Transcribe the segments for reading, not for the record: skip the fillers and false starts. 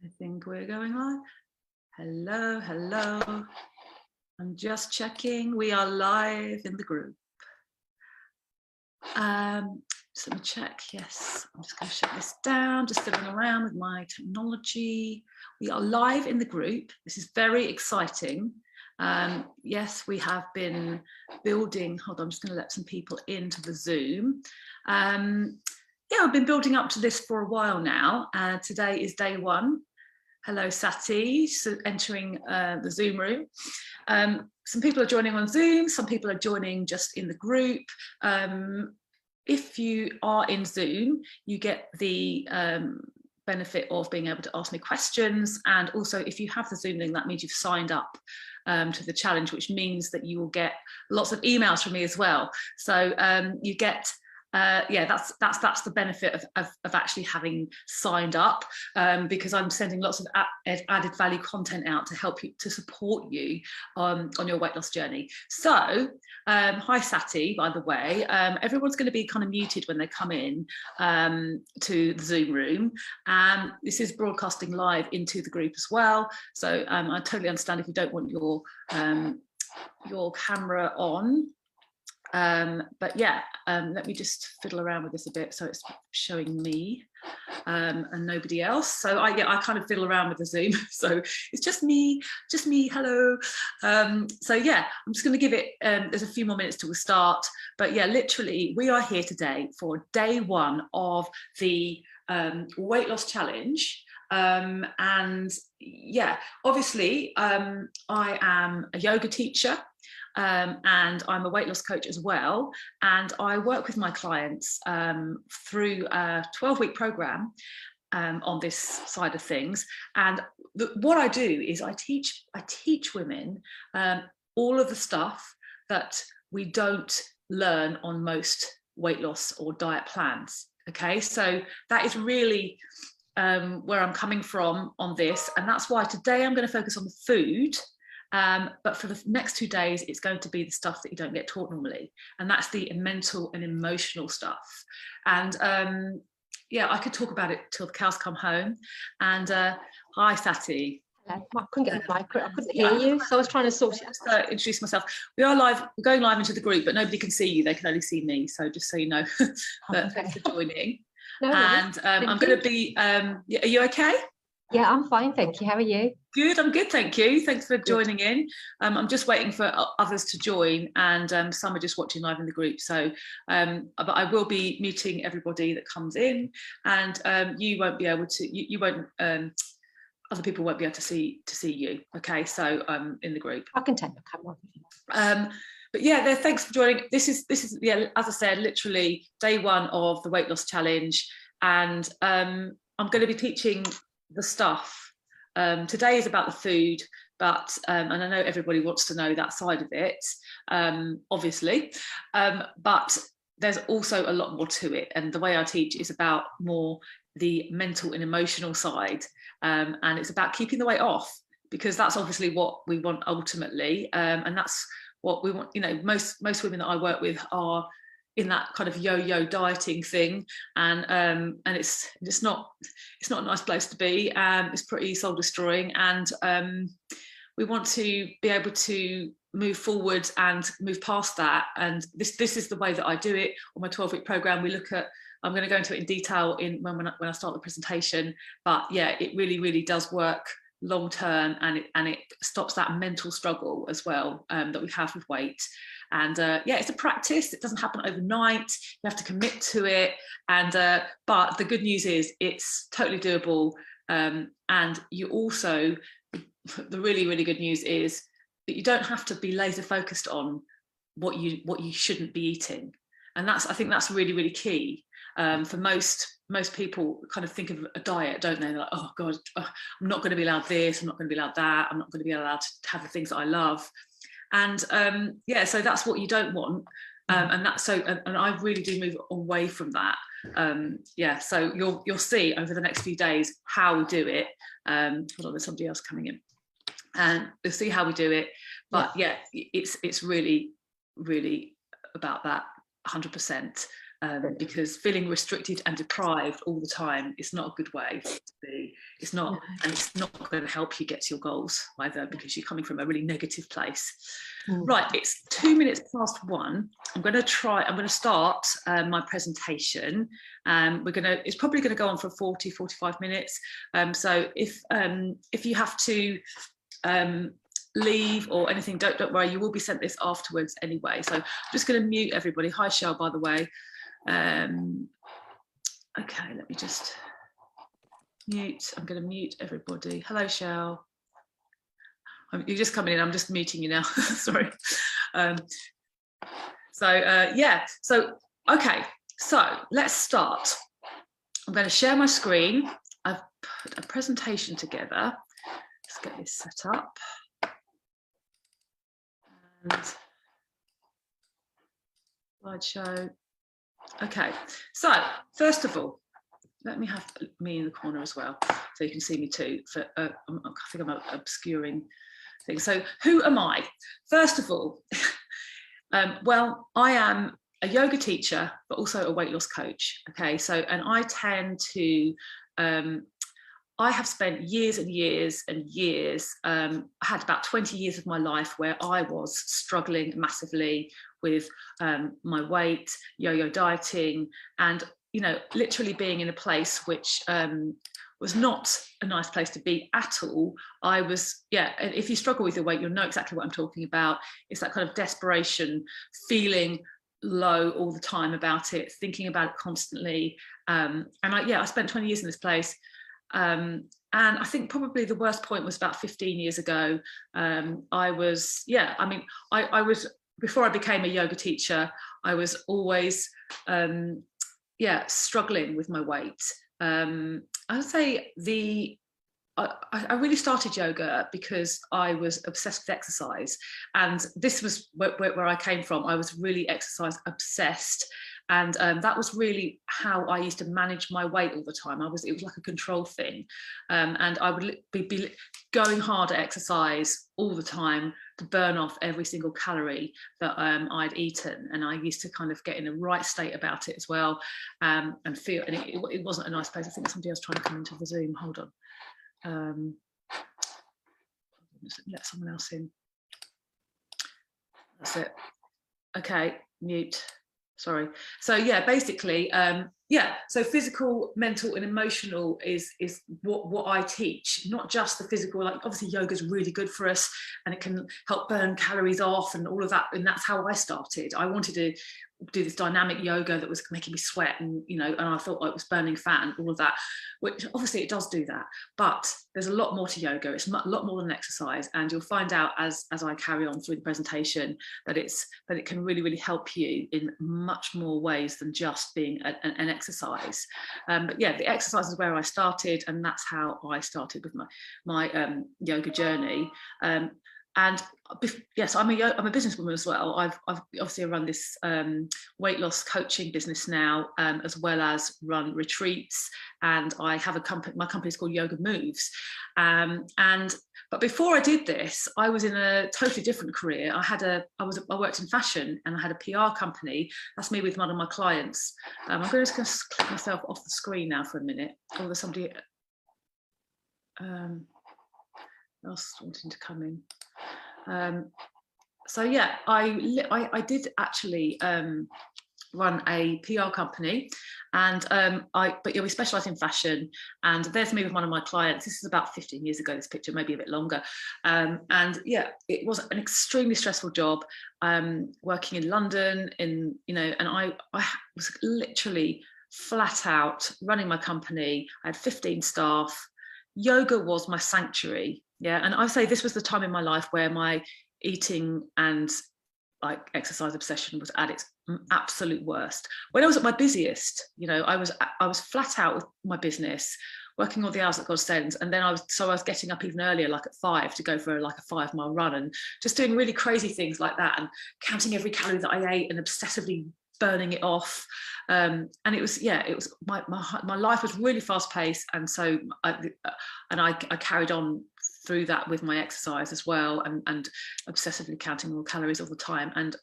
I think we're going live. Hello, hello. I'm just checking. We are live in the group. Just let me check. Yes, I'm just going to shut this down, just fiddling around with my technology. We are live in the group. This is very exciting. Yes, we have been building. Hold on, I'm just going to let some people into the Zoom. Yeah, I've been building up to this for a while now. Today is day one. Hello, Sati, so entering the Zoom room. Some people are joining on Zoom, some people are joining just in the group. If you are in Zoom, you get the benefit of being able to ask me questions. And also, if you have the Zoom link, that means you've signed up to the challenge, which means that you will get lots of emails from me as well. So you get yeah, that's the benefit of actually having signed up, because I'm sending lots of added value content out to help you, to support you on your weight loss journey. So hi Sati, by the way. Everyone's going to be kind of muted when they come in to the Zoom room. This is broadcasting live into the group as well, so I totally understand if you don't want your camera on. But yeah, let me just fiddle around with this a bit so it's showing me and nobody else. So I kind of fiddle around with the Zoom, so it's just me, hello. So yeah, I'm just going to give it, there's a few more minutes till we start, but yeah, literally we are here today for day one of the weight loss challenge. And yeah, obviously I am a yoga teacher. And I'm a weight loss coach as well, and I work with my clients through a 12-week program on this side of things. And what I do is I teach women all of the stuff that we don't learn on most weight loss or diet plans. Okay, so that is really where I'm coming from on this, and that's why today I'm going to focus on the food. But for the next 2 days, it's going to be the stuff that you don't get taught normally. And that's the mental and emotional stuff. And yeah, I could talk about it till the cows come home. And hi, Sati. Hello. I couldn't get the mic, I couldn't hear you, so I was trying to sort it out. Just introduce myself. We are live, we're going live into the group, but nobody can see you. They can only see me. So just so you know, but thanks for joining. No, and I'm going to be, are you okay? Yeah, I'm fine, thank you. How are you? Good, I'm good, thank you. Thanks for joining in. I'm just waiting for others to join, and some are just watching live in the group. So, but I will be muting everybody that comes in, and you won't be able to. You won't. Other people won't be able to see you. Okay, so in the group. I can take the camera. But yeah, thanks for joining. This is yeah, as I said, literally day one of the weight loss challenge, and I'm going to be teaching the stuff. Today is about the food, but and I know everybody wants to know that side of it, obviously, but there's also a lot more to it, and the way I teach is about more the mental and emotional side, and it's about keeping the weight off, because that's obviously what we want ultimately, and that's what we want. You know, most women that I work with are in that kind of yo-yo dieting thing, and it's not a nice place to be. It's pretty soul destroying, and we want to be able to move forward and move past that. And this is the way that I do it on my 12-week program. We look at, I'm going to go into it in detail when I start the presentation, but yeah, it really does work long term, and it stops that mental struggle as well that we have with weight. And yeah, it's a practice. It doesn't happen overnight. You have to commit to it. And but the good news is it's totally doable. And you also, the really good news is that you don't have to be laser focused on what you shouldn't be eating. And I think that's really key. For most people kind of think of a diet, don't they? They're like, oh God, I'm not going to be allowed this. I'm not going to be allowed that. I'm not going to be allowed to have the things that I love. And yeah, so that's what you don't want, and that's so. And I really do move away from that. Yeah, so you'll see over the next few days how we do it. Hold on, there's somebody else coming in, and you'll see how we do it. But yeah, it's really about that 100%. Because feeling restricted and deprived all the time is not a good way to be. It's not, and it's not going to help you get to your goals either, because you're coming from a really negative place. Right, it's 2 minutes past 1. I'm going to start my presentation. It's probably going to go on for 40-45 minutes. So if you have to leave or anything, don't worry, you will be sent this afterwards anyway. So I'm just going to mute everybody. Hi, Shell, by the way. Okay, let me just mute. I'm going to mute everybody. Hello, Shell. You're just coming in. I'm just muting you now. Sorry. Yeah. So okay. So let's start. I'm going to share my screen. I've put a presentation together. Let's get this set up. And slideshow. Okay. So first of all, let me have me in the corner as well, so you can see me too. I think I'm obscuring things. So who am I? First of all, well, I am a yoga teacher, but also a weight loss coach. Okay, so, and I tend to, I have spent years and years and years, I had about 20 years of my life where I was struggling massively with my weight, yo-yo dieting, and literally being in a place which was not a nice place to be at all. I was, and if you struggle with your weight, you'll know exactly what I'm talking about. It's that kind of desperation, feeling low all the time about it, thinking about it constantly. And I spent 20 years in this place. And I think probably the worst point was about 15 years ago. I was, I was, before I became a yoga teacher, I was always, struggling with my weight. I would say I really started yoga because I was obsessed with exercise, and this was where I came from. I was really exercise obsessed, and that was really how I used to manage my weight all the time. It was like a control thing, and I would be going hard at exercise all the time to burn off every single calorie that I'd eaten, and I used to kind of get in the right state about it as well, and feel. And it wasn't a nice place. I think somebody else trying to come into the Zoom. Hold on. Let someone else in. That's it. Okay, mute. Sorry. So yeah, basically, so physical, mental, and emotional is what I teach. Not just the physical. Like obviously, yoga is really good for us, and it can help burn calories off and all of that. And that's how I started. I wanted to do this dynamic yoga that was making me sweat, and and I thought I was burning fat and all of that, which obviously it does do that, but there's a lot more to yoga. It's a lot more than exercise, and you'll find out as I carry on through the presentation that it can really help you in much more ways than just being an exercise. But yeah, the exercise is where I started, and that's how I started with my yoga journey. And yes, I'm a businesswoman as well. I've obviously run this weight loss coaching business now, as well as run retreats, and I have a company. My company is called Yoga Moves. But before I did this, I was in a totally different career. I worked in fashion, and I had a PR company. That's me with one of my clients. I'm just going to click myself off the screen now for a minute. Oh, there's somebody else wanting to come in. So yeah, I did actually run a PR company, and we specialise in fashion. And there's me with one of my clients. This is about 15 years ago. This picture, maybe a bit longer. And yeah, it was an extremely stressful job. Working in London, and I was literally flat out running my company. I had 15 staff. Yoga was my sanctuary. Yeah, and I say this was the time in my life where my eating and like exercise obsession was at its absolute worst. When I was at my busiest, I was flat out with my business, working all the hours that God sends, and then I was getting up even earlier, like at 5, to go for like a 5-mile run, and just doing really crazy things like that, and counting every calorie that I ate and obsessively burning it off. And it was my life was really fast paced, and so I carried on through that with my exercise as well, and obsessively counting all calories all the time. And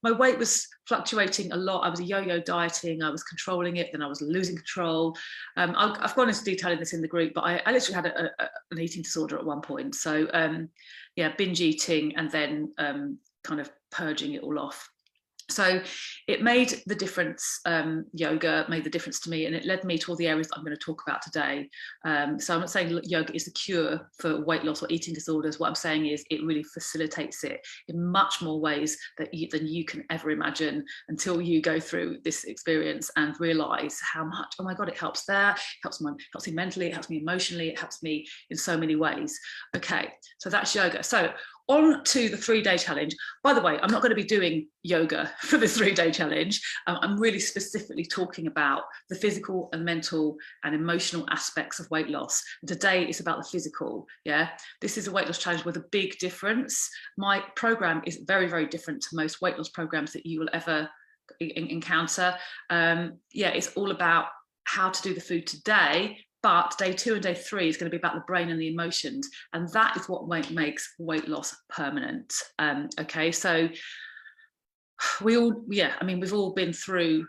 my weight was fluctuating a lot. I was yo-yo dieting, I was controlling it, then I was losing control. I've gone into detail in this in the group, but I literally had an eating disorder at one point. So yeah, binge eating and then kind of purging it all off. So it made the difference. Yoga made the difference to me, and it led me to all the areas that I'm going to talk about today. So I'm not saying yoga is the cure for weight loss or eating disorders. What I'm saying is it really facilitates it in much more ways than you can ever imagine, until you go through this experience and realize how much, oh my God, it helps there, it helps me mentally, it helps me emotionally, it helps me in so many ways. Okay, so that's yoga. So on to the 3-day challenge. By the way, I'm not going to be doing yoga for the 3-day challenge. I'm really specifically talking about the physical and mental and emotional aspects of weight loss. And today is about the physical. Yeah, this is a weight loss challenge with a big difference. My program is very, very different to most weight loss programs that you will ever encounter. Yeah, it's all about how to do the food today. But day 2 and day 3 is going to be about the brain and the emotions. And that is what makes weight loss permanent. Okay, so we've all been through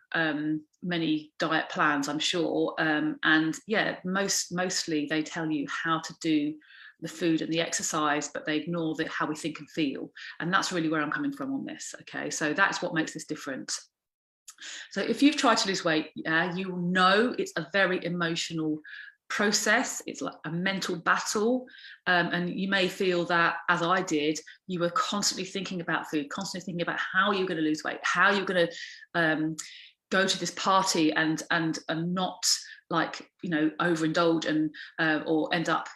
many diet plans, I'm sure. And yeah, mostly they tell you how to do the food and the exercise, but they ignore how we think and feel. And that's really where I'm coming from on this. Okay, so that's what makes this different. So if you've tried to lose weight, you will know it's a very emotional process. It's like a mental battle. And you may feel that, as I did, you were constantly thinking about food, constantly thinking about how you're going to lose weight, how you're going to go to this party and not, like, you know, overindulge and or end up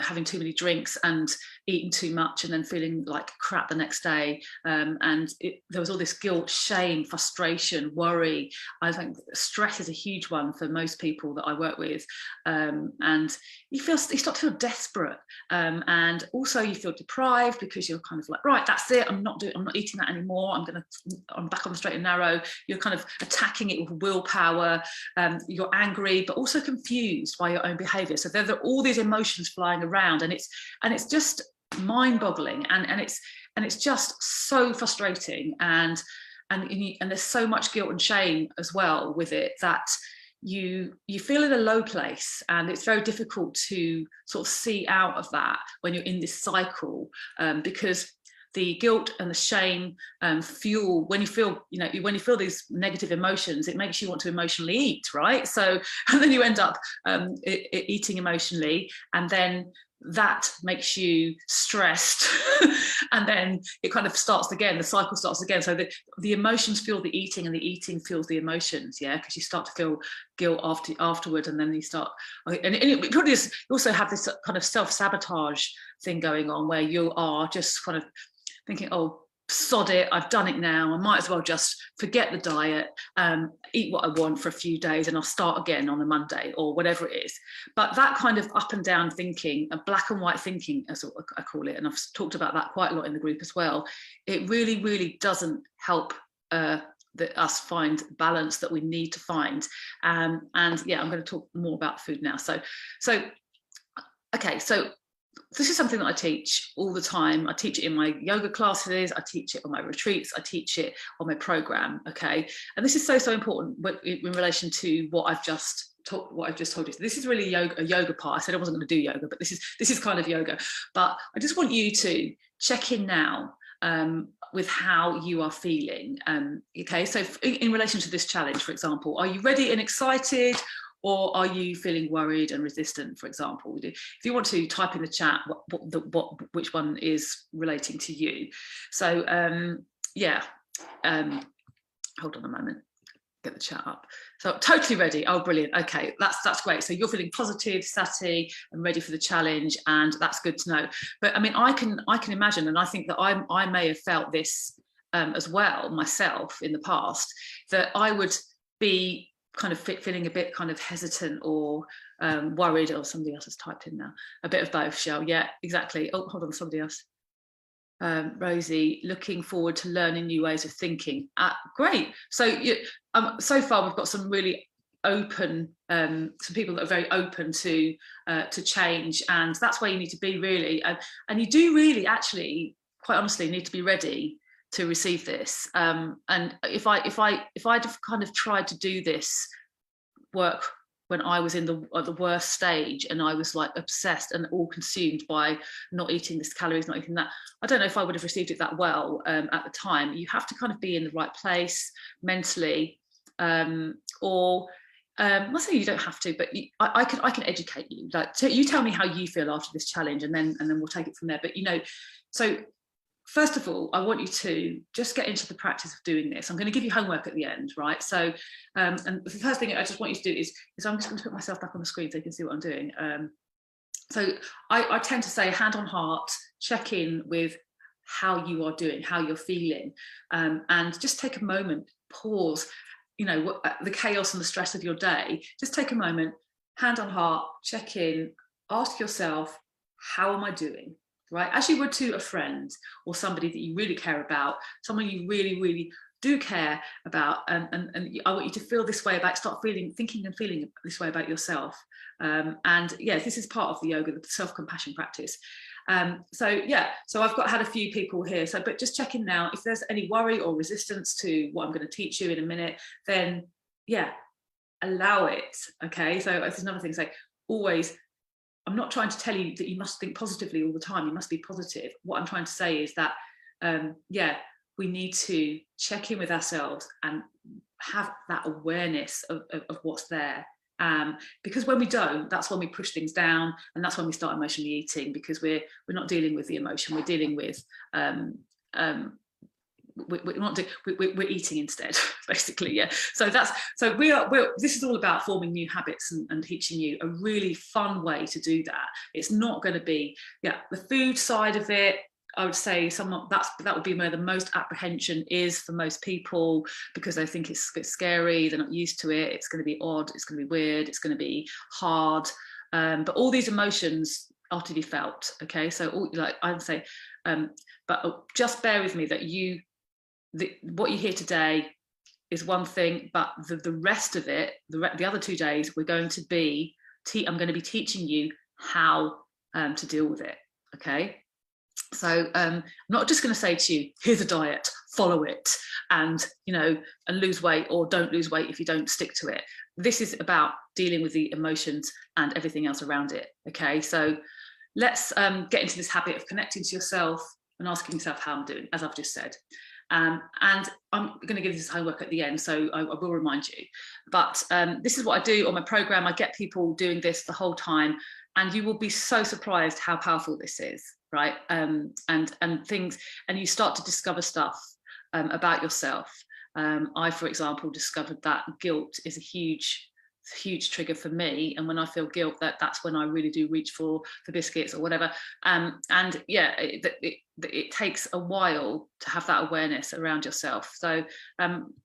having too many drinks and eating too much and then feeling like crap the next day. And there was all this guilt, shame, frustration, worry. I think stress is a huge one for most people that I work with. And you start to feel desperate. And also you feel deprived because you're kind of like, right, that's it. I'm not eating that anymore. I'm back on the straight and narrow. You're kind of attacking it with willpower. You're angry, but also confused by your own behavior. So there are all these emotions flying around, and it's just mind-boggling, and it's just so frustrating, and there's so much guilt and shame as well with it, that you feel in a low place, and it's very difficult to sort of see out of that when you're in this cycle, because the guilt and the shame fuel, when you feel these negative emotions, it makes you want to emotionally eat, right? So, and then you end up eating emotionally, and then that makes you stressed and then it kind of starts again, the cycle starts again. So the emotions fuel the eating, and the eating fuels the emotions, yeah, because you start to feel guilt afterward, and then you start, and it probably is, you also have this kind of self-sabotage thing going on, where you are just kind of thinking, oh, sod it, I've done it now, I might as well just forget the diet, eat what I want for a few days, and I'll start again on a Monday or whatever it is. But that kind of up and down thinking, a black and white thinking, as I call it, and I've talked about that quite a lot in the group as well, it really, really doesn't help us find balance that we need to find. And yeah, I'm going to talk more about food now. So okay, so this is something that I teach all the time. I teach it in my yoga classes, I teach it on my retreats, I teach it on my program, okay? And this is so important in relation to what I've just told you. So this is really a yoga part. I said I wasn't going to do yoga, but this is kind of yoga. But I just want you to check in now with how you are feeling. Okay, so in relation to this challenge, for example, are you ready and excited? Or are you feeling worried and resistant, for example? If you want to type in the chat which one is relating to you. So yeah, hold on a moment, get the chat up. So totally ready. Oh, brilliant. Okay, that's great. So you're feeling positive, sassy, and ready for the challenge, and that's good to know. But I mean, I can imagine, and I think that I may have felt this as well myself in the past, that I would be kind of feeling a bit kind of hesitant or worried. Or somebody else has typed in now, a bit of both, Shell. Yeah, exactly. Oh, hold on, somebody else. Rosie, looking forward to learning new ways of thinking. Great. So so far we've got some really open, some people that are very open to change, and that's where you need to be really. And you do really, actually, quite honestly, need to be ready to receive this. And if I'd have kind of tried to do this work when I was in the worst stage, and I was like obsessed and all consumed by not eating this calories, not eating that, I don't know if I would have received it that well at the time. You have to kind of be in the right place mentally, or I'm not saying you don't have to, but I can educate you. Like, so you tell me how you feel after this challenge, and then we'll take it from there. But so first of all, I want you to just get into the practice of doing this. I'm going to give you homework at the end, right? So, and the first thing I just want you to do is I'm just going to put myself back on the screen so you can see what I'm doing. So I tend to say, hand on heart, check in with how you are doing, how you're feeling, and just take a moment, pause, the chaos and the stress of your day. Just take a moment, hand on heart, check in, ask yourself, how am I doing? Right, as you would to a friend or somebody that you really care about, someone you really, really do care about, and I want you to feel this way about, thinking and feeling this way about yourself. And yes, this is part of the yoga, the self-compassion practice. So I've had a few people here. But just check in now. If there's any worry or resistance to what I'm going to teach you in a minute, then allow it. Okay, so this is another thing. Always. I'm not trying to tell you that you must think positively all the time. You must be positive. What I'm trying to say is that, we need to check in with ourselves and have that awareness of what's there. Because when we don't, that's when we push things down, and that's when we start emotionally eating, because we're not dealing with the emotion. We're dealing with we're eating instead, basically. So this is all about forming new habits and teaching you a really fun way to do that. It's not going to be the food side of it. I would say that would be where the most apprehension is for most people, because they think it's a bit scary, they're not used to it, it's going to be odd, it's going to be weird, it's going to be hard, but all these emotions are to be felt. Okay, so I would say, but just bear with me that what you hear today is one thing, but the rest of it, the other 2 days, we're going to be I'm going to be teaching you how to deal with it. Okay, so I'm not just going to say to you, here's a diet, follow it, and lose weight, or don't lose weight if you don't stick to it. This is about dealing with the emotions and everything else around it. Okay, so let's get into this habit of connecting to yourself and asking yourself how I'm doing, as I've just said. And I'm going to give this homework at the end, so I will remind you. But this is what I do on my program. I get people doing this the whole time, and you will be so surprised how powerful this is, right? And you start to discover stuff about yourself. I, for example, discovered that guilt is a huge trigger for me, and when I feel guilt, that's when I really do reach for biscuits or whatever. It takes a while to have that awareness around yourself. So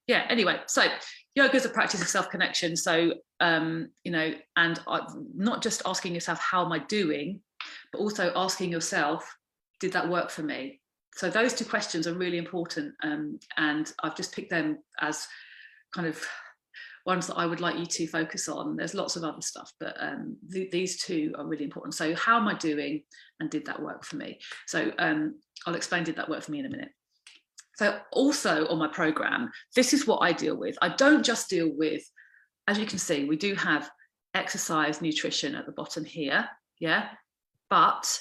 anyway, so yoga is a practice of self-connection. So and not just asking yourself, how am I doing, but also asking yourself, did that work for me? So those two questions are really important, and I've just picked them as kind of ones that I would like you to focus on. There's lots of other stuff, but these two are really important. So how am I doing, and did that work for me? So I'll explain did that work for me in a minute. So also on my program, this is what I deal with. I don't just deal with, as you can see, we do have exercise, nutrition at the bottom here, but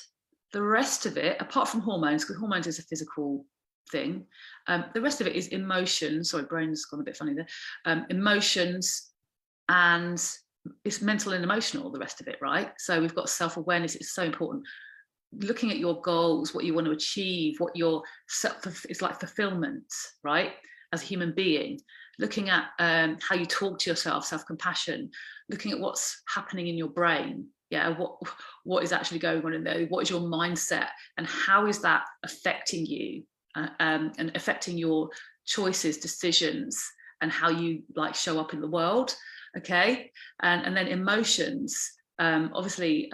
the rest of it, apart from hormones, because hormones is a physical thing, the rest of it is emotions. Sorry, brain's gone a bit funny there. Emotions, and it's mental and emotional, the rest of it, right? So we've got self-awareness. It's so important. Looking at your goals, what you want to achieve, what your it's like fulfillment, right? As a human being, looking at how you talk to yourself, self-compassion, looking at what's happening in your brain. What is actually going on in there? What is your mindset, and how is that affecting you? And affecting your choices, decisions, and how you show up in the world. Okay, and then emotions. Obviously,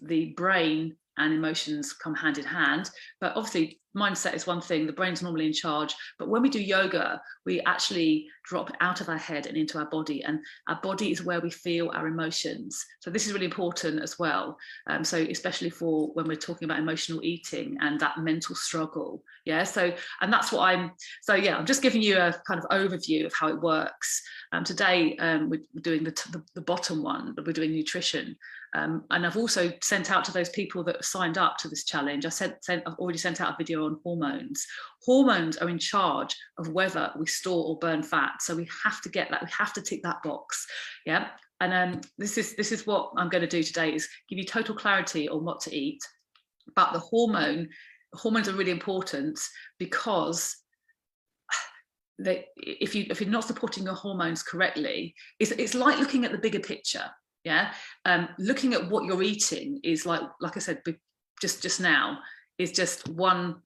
the brain and emotions come hand in hand. But obviously mindset is one thing, the brain's normally in charge. But when we do yoga, we actually drop out of our head and into our body, and our body is where we feel our emotions. So this is really important as well. So especially for when we're talking about emotional eating and that mental struggle. Yeah, so, and that's what I'm just giving you a kind of overview of how it works. Today we're doing the bottom one, but we're doing nutrition. And I've also sent out to those people that signed up to this challenge, I've already sent out a video on hormones. Hormones are in charge of whether we store or burn fat. So we have to get that, we have to tick that box. Yeah. And this is what I'm going to do today, is give you total clarity on what to eat. But the hormones are really important, because if you're not supporting your hormones correctly, it's like looking at the bigger picture. Yeah, looking at what you're eating is like I said just now, is just one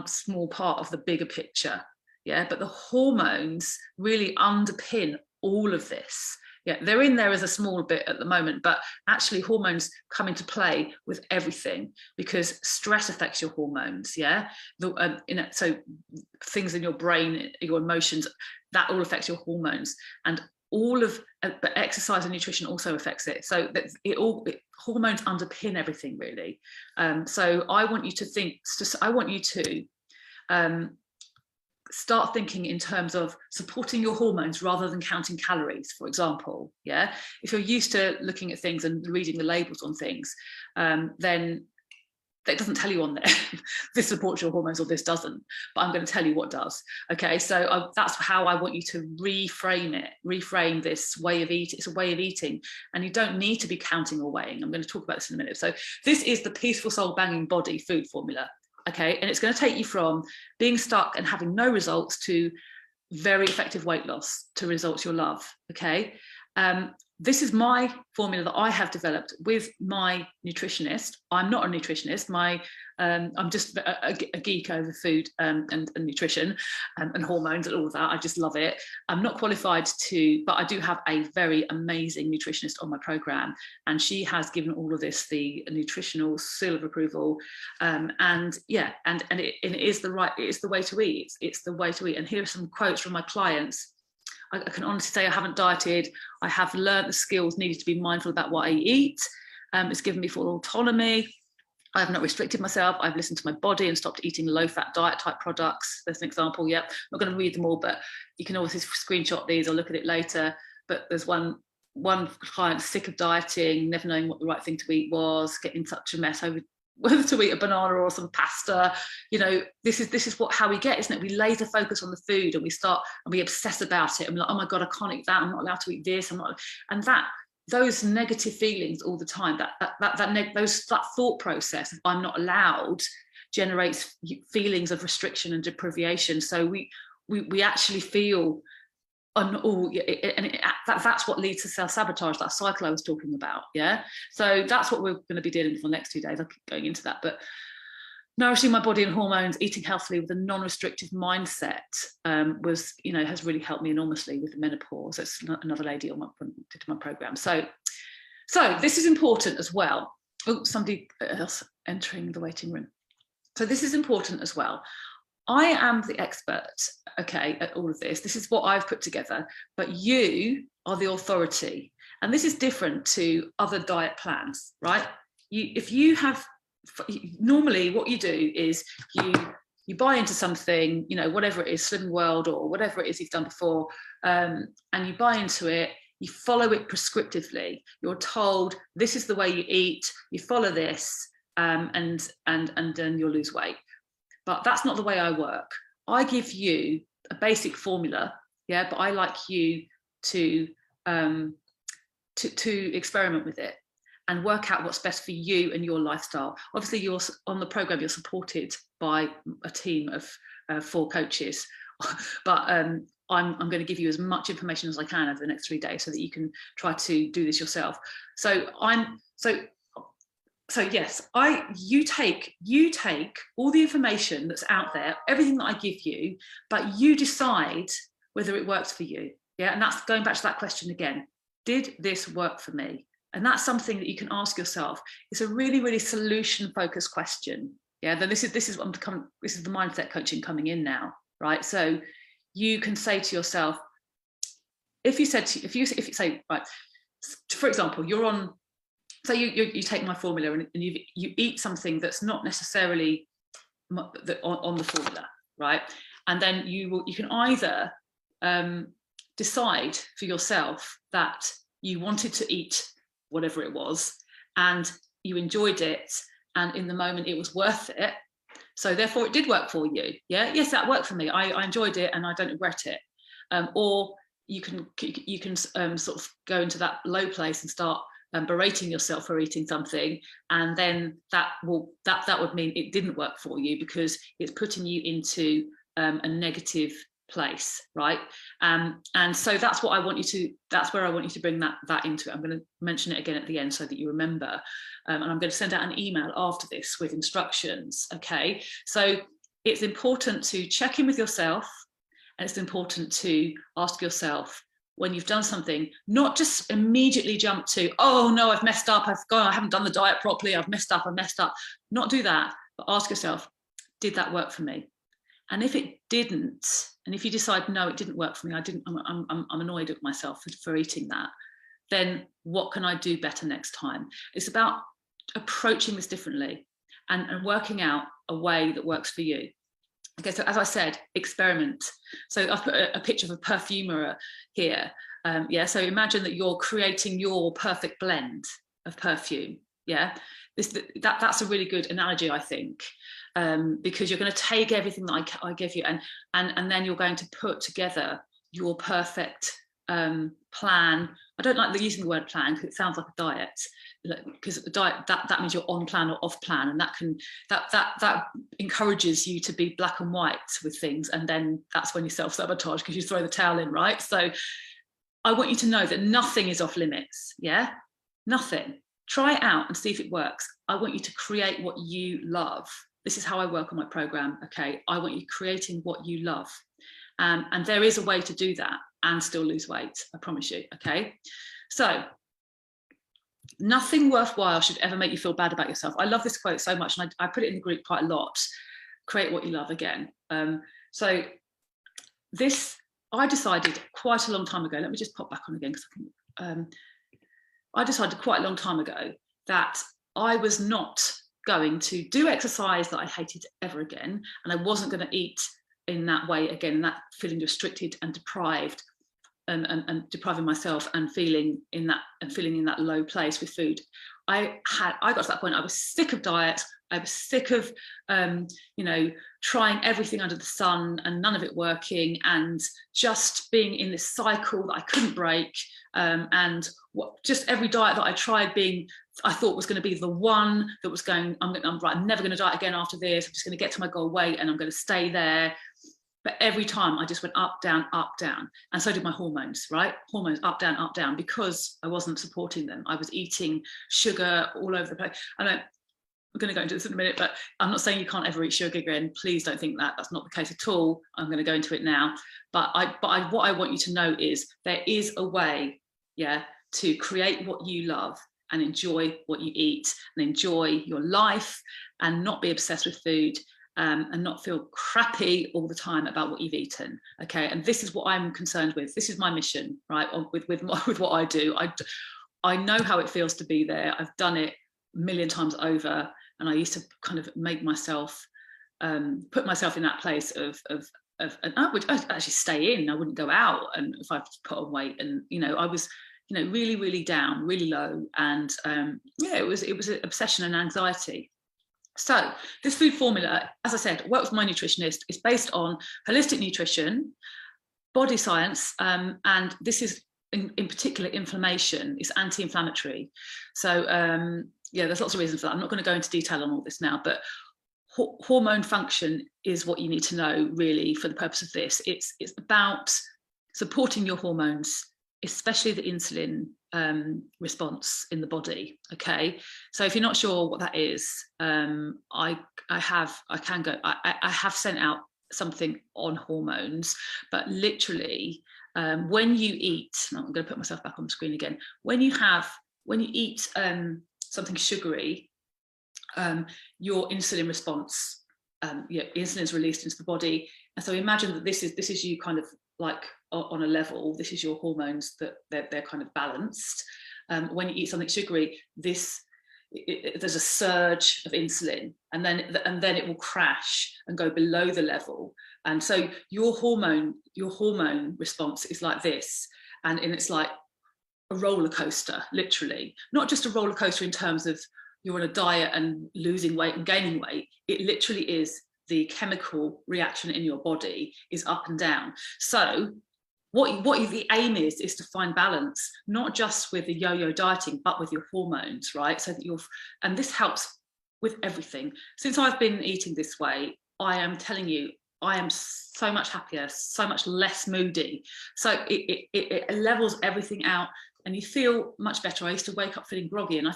small part of the bigger picture. Yeah, but the hormones really underpin all of this. Yeah, they're in there as a small bit at the moment, but actually hormones come into play with everything, because stress affects your hormones. Yeah, so things in your brain, your emotions, that all affects your hormones, and but exercise and nutrition also affects it. So that hormones underpin everything, really. So I want you to start thinking in terms of supporting your hormones rather than counting calories, for example. Yeah, if you're used to looking at things and reading the labels on things, then that doesn't tell you on there this supports your hormones or this doesn't, but I'm going to tell you what does. Okay, so that's how I want you to reframe this way of eating. It's a way of eating, and you don't need to be counting or weighing. I'm going to talk about this in a minute. So this is the Peaceful Soul Banging Body food formula. Okay, and it's going to take you from being stuck and having no results to very effective weight loss, to results you'll love. Okay, this is my formula that I have developed with my nutritionist. I'm not a nutritionist. I'm just a geek over food and nutrition and hormones and all of that. I just love it. I'm not qualified but I do have a very amazing nutritionist on my program, and she has given all of this the nutritional seal of approval. And it is the way to eat. It's the way to eat. And here are some quotes from my clients. I can honestly say I haven't dieted. I have learned the skills needed to be mindful about what I eat. It's given me full autonomy. I have not restricted myself. I've listened to my body and stopped eating low-fat diet type products. There's an example. Yeah, I'm not going to read them all, but you can always screenshot these or look at it later. But there's one client sick of dieting, never knowing what the right thing to eat was, getting in such a mess over whether to eat a banana or some pasta. You know, this is how we get, isn't it? We laser focus on the food, and we obsess about it. I'm like, oh my God, I can't eat that. I'm not allowed to eat this. Those negative feelings all the time, that thought process of I'm not allowed, generates feelings of restriction and deprivation. So we actually feel that's what leads to self-sabotage, that cycle I was talking about. Yeah, so that's what we're going to be dealing with for the next 2 days. I'll keep going into that, but nourishing my body and hormones, eating healthily with a non-restrictive mindset has really helped me enormously with the menopause. That's another lady on my program. So this is important as well. Oh, somebody else entering the waiting room. So this is important as well. I am the expert, okay, at all of this. This is what I've put together, but you are the authority. And this is different to other diet plans, right? Normally what you do is you buy into something, whatever it is, Slimming World or whatever it is you've done before, and you buy into it, you follow it prescriptively. You're told this is the way you eat, you follow this, and then you'll lose weight. But that's not the way I work. I give you a basic formula, yeah, but I like you to experiment with it and work out what's best for you and your lifestyle. Obviously, you're on the program, you're supported by a team of 4 coaches, but I'm going to give you as much information as I can over the next 3 days so that you can try to do this yourself. So yes, you take all the information that's out there, everything that I give you, but you decide whether it works for you. Yeah, and that's going back to that question again. Did this work for me? And that's something that you can ask yourself. It's a really, really solution-focused question. Yeah, then this is this is the mindset coaching coming in now, right? So you can say to yourself, if you say, right, for example, you're on, say you take my formula and you eat something that's not necessarily on the formula, right? And then you can either decide for yourself that you wanted to eat whatever it was and you enjoyed it, and in the moment it was worth it, so therefore it did work for you. Yeah, yes, that worked for me. I enjoyed it and I don't regret it. Or you can sort of go into that low place and start berating yourself for eating something, and then that would mean it didn't work for you because it's putting you into a negative place, right? And so that's where I want you to bring that into it. I'm going to mention it again at the end so that you remember, and I'm going to send out an email after this with instructions. Okay, so it's important to check in with yourself, and it's important to ask yourself, when you've done something, not just immediately jump to, oh no, I've messed up, I haven't done the diet properly, I've messed up. Not do that, but ask yourself, did that work for me? And if it didn't, and if you decide, no, it didn't work for me, I'm annoyed at myself for eating that, then what can I do better next time? It's about approaching this differently and working out a way that works for you. Okay, so as I said, experiment. So I've put a picture of a perfumer here. Yeah, so imagine that you're creating your perfect blend of perfume. Yeah, that's a really good analogy, I think, because you're going to take everything that I give you and then you're going to put together your perfect plan. I don't like using the word plan because it sounds like a diet, because the diet that means you're on plan or off plan, and that encourages you to be black and white with things, and then that's when you self-sabotage because you throw the towel in, right? So I want you to know that nothing is off limits. Yeah, nothing. Try it out and see if it works. I want you to create what you love. This is how I work on my program. Okay, I want you creating what you love, and there is a way to do that and still lose weight, I promise you. Okay, so nothing worthwhile should ever make you feel bad about yourself. I love this quote so much, and I put it in the group quite a lot. Create what you love again. So this, I decided quite a long time ago. Let me just pop back on again because I decided quite a long time ago that I was not going to do exercise that I hated ever again, and I wasn't going to eat in that way again, that feeling restricted and deprived, and depriving myself and feeling in that low place with food. I got to that point. I was sick of diet. I was sick of trying everything under the sun and none of it working, and just being in this cycle that I couldn't break, and just every diet that I tried I thought was going to be the one that was going, I'm never going to diet again after this. I'm just going to get to my goal weight and I'm going to stay there. But every time I just went up, down, and so did my hormones, right? Hormones up, down, because I wasn't supporting them. I was eating sugar all over the place. I'm going to go into this in a minute, but I'm not saying you can't ever eat sugar again. Please don't think that. That's not the case at all. I'm going to go into it now. But what I want you to know is there is a way, yeah, to create what you love and enjoy what you eat and enjoy your life and not be obsessed with food. And not feel crappy all the time about what you've eaten. Okay, and this is what I'm concerned with. This is my mission, right? With what I do. I know how it feels to be there. I've done it a million times over, and I used to kind of make myself put myself in that place of and I would actually stay in. I wouldn't go out, and if I put on weight, and I was really, really down, really low, and it was an obsession and anxiety. So this food formula, as I said, worked with my nutritionist. It's based on holistic nutrition, body science, and this is in particular inflammation. It's anti-inflammatory. So there's lots of reasons for that. I'm not going to go into detail on all this now, but hormone function is what you need to know really for the purpose of this. It's about supporting your hormones, especially the insulin response in the body. Okay, so if you're not sure what that is, I have sent out something on hormones, but literally when you eat, I'm going to put myself back on the screen again, when you have when you eat something sugary, your insulin response, insulin is released into the body. And so imagine that this is you kind of like on a level. This is your hormones, that they're kind of balanced. When you eat something sugary, there's a surge of insulin, and then it will crash and go below the level. And so your hormone response is like this, and it's like a roller coaster, literally. Not just a roller coaster in terms of you're on a diet and losing weight and gaining weight. It literally is the chemical reaction in your body is up and down. So what the aim is to find balance, not just with the yo-yo dieting, but with your hormones, right? So that and this helps with everything. Since I've been eating this way, I am telling you, I am so much happier, so much less moody. So it levels everything out, and you feel much better. I used to wake up feeling groggy, and I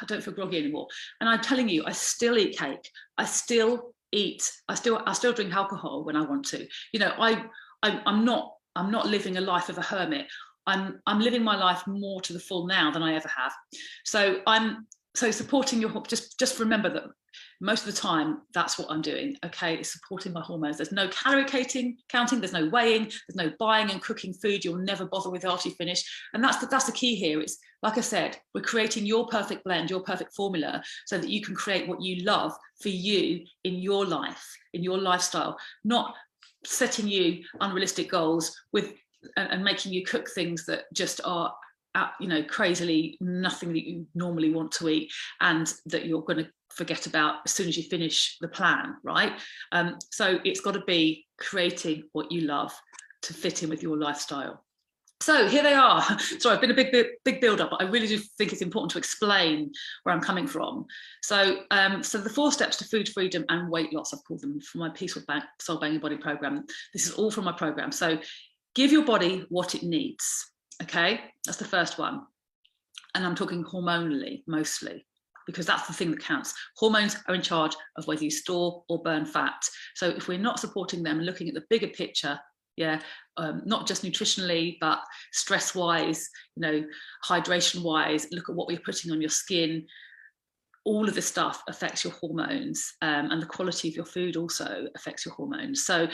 don't feel groggy anymore. And I'm telling you, I still eat cake. I still drink alcohol when I want to. You know, I'm not living a life of a hermit. I'm living my life more to the full now than I ever have. So supporting your, just remember that most of the time that's what I'm doing. Okay, it's supporting my hormones. There's no calorie counting, there's no weighing, there's no buying and cooking food you'll never bother with after you finish. And that's the key here. It's like I said, we're creating your perfect blend, your perfect formula, so that you can create what you love for you in your life, in your lifestyle, not setting you unrealistic goals and making you cook things that just are, you know, crazily nothing that you normally want to eat, and that you're going to forget about as soon as you finish the plan, right? So it's got to be creating what you love to fit in with your lifestyle. So here they are. Sorry, I've been a big build up, but I really do think it's important to explain where I'm coming from. So the 4 steps to food freedom and weight loss, I've called them, for my Peaceful Soul Banging Body program. This is all from my program. So give your body what it needs. Okay, that's the first one. And I'm talking hormonally mostly, because that's the thing that counts. Hormones are in charge of whether you store or burn fat. So if we're not supporting them and looking at the bigger picture, not just nutritionally, but stress-wise, you know, hydration-wise, look at what we're putting on your skin. All of this stuff affects your hormones, and the quality of your food also affects your hormones. So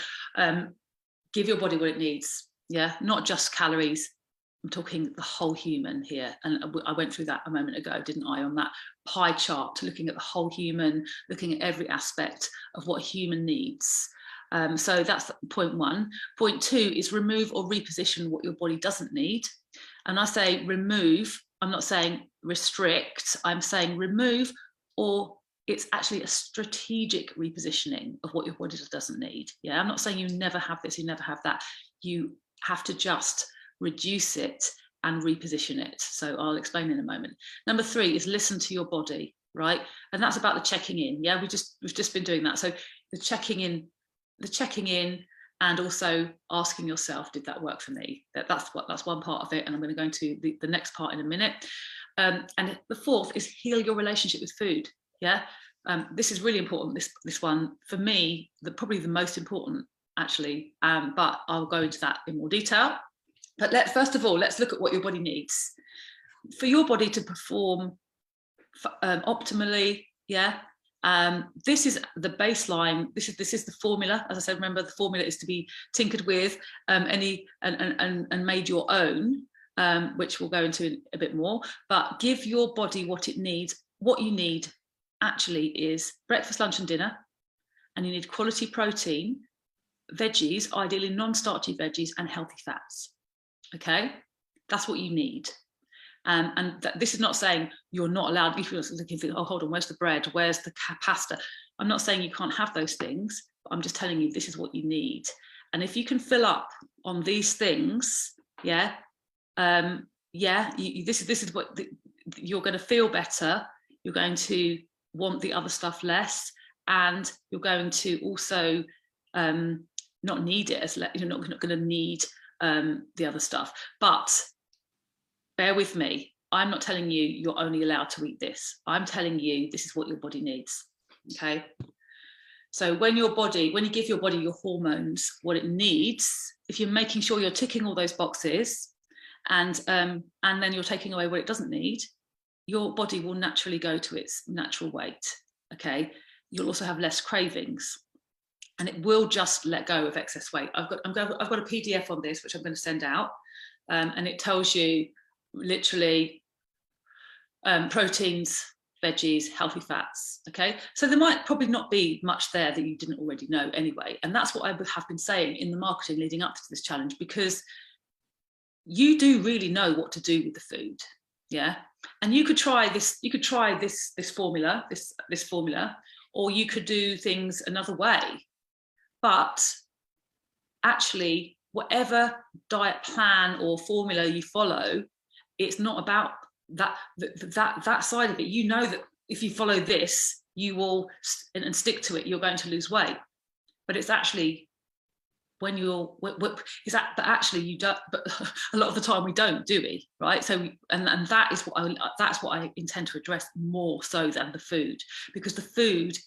give your body what it needs, not just calories. I'm talking the whole human here. And I went through that a moment ago, didn't I, on that pie chart, looking at the whole human, looking at every aspect of what a human needs. So that's point 1. Point 2 is remove or reposition what your body doesn't need. And I say remove, I'm not saying restrict, I'm saying remove, or it's actually a strategic repositioning of what your body doesn't need. I'm not saying you never have this, you never have that. You have to just reduce it and reposition it. So I'll explain in a moment. Number 3 is listen to your body, right? And that's about the checking in. We've just been doing that. So the checking in and also asking yourself, did that work for me? That's one part of it, and I'm going to go into the next part in a minute. And the 4th is heal your relationship with food. This is really important, this one for me, probably the most important actually, but I'll go into that in more detail. But first of all, let's look at what your body needs. For your body to perform optimally, this is the baseline. This is the formula. As I said, remember, the formula is to be tinkered with and made your own, which we'll go into a bit more. But give your body what it needs. What you need actually is breakfast, lunch, and dinner, and you need quality protein, veggies, ideally non-starchy veggies, and healthy fats. Okay, that's what you need. And this is not saying you're not allowed. If you're looking, oh, hold on, where's the bread? Where's the pasta? I'm not saying you can't have those things, but I'm just telling you this is what you need. And if you can fill up on these things, this is what you're going to feel better. You're going to want the other stuff less, and you're going to also not need it you're not going to need the other stuff. But bear with me, I'm not telling you you're only allowed to eat this. I'm telling you this is what your body needs. Okay, so when you give your body your hormones what it needs, if you're making sure you're ticking all those boxes, and then you're taking away what it doesn't need, your body will naturally go to its natural weight. Okay, you'll also have less cravings, and it will just let go of excess weight. I've got a PDF on this which I'm going to send out, and it tells you literally proteins, veggies, healthy fats. Okay, so there might probably not be much there that you didn't already know anyway, and that's what I have been saying in the marketing leading up to this challenge, because you do really know what to do with the food. Yeah, and you could try this formula, this formula, or you could do things another way. But actually, whatever diet plan or formula you follow, it's not about that side of it. You know that if you follow this, you will and stick to it, you're going to lose weight. But it's actually when you're but actually you don't. But a lot of the time we don't, do we? Right? So and that's what I intend to address more so than the food, because the food,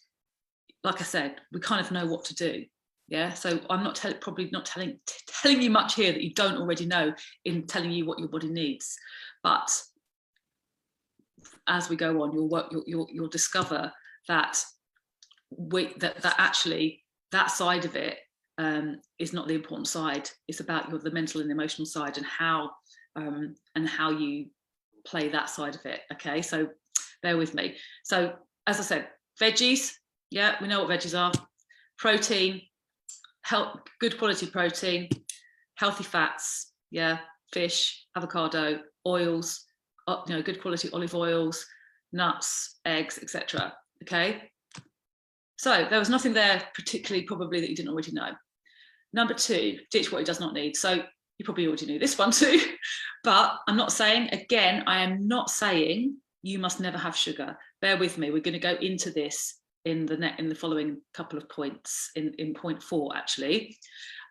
like I said, we kind of know what to do. Yeah, so I'm not probably not telling you much here that you don't already know in telling you what your body needs. But as we go on, you'll discover that that actually that side of it is not the important side. It's about the mental and emotional side, and how you play that side of it. Okay, so bear with me. So as I said, veggies. Yeah, we know what veggies are. Protein. Good quality protein, healthy fats, yeah, fish, avocado, oils, good quality olive oils, nuts, eggs, etc. Okay, so there was nothing there particularly probably that you didn't already know. Number 2, ditch what it does not need. So you probably already knew this one too, but I'm not saying, again, I am not saying you must never have sugar. Bear with me, we're going to go into this in the following couple of points, in point 4 actually.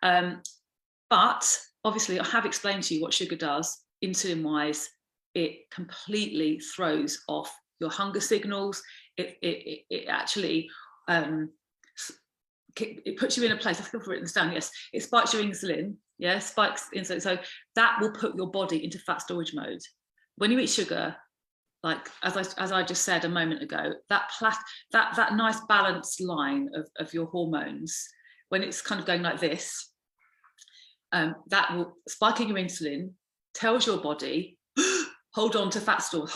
But obviously I have explained to you what sugar does insulin wise. It completely throws off your hunger signals. It actually it puts you in a place, I think I've written this down, yes, it spikes your insulin, yeah, spikes insulin, so that will put your body into fat storage mode. When you eat sugar, like as I just said a moment ago, that nice balanced line of your hormones, when it's kind of going like this, that will spiking your insulin tells your body, hold on to fat stores,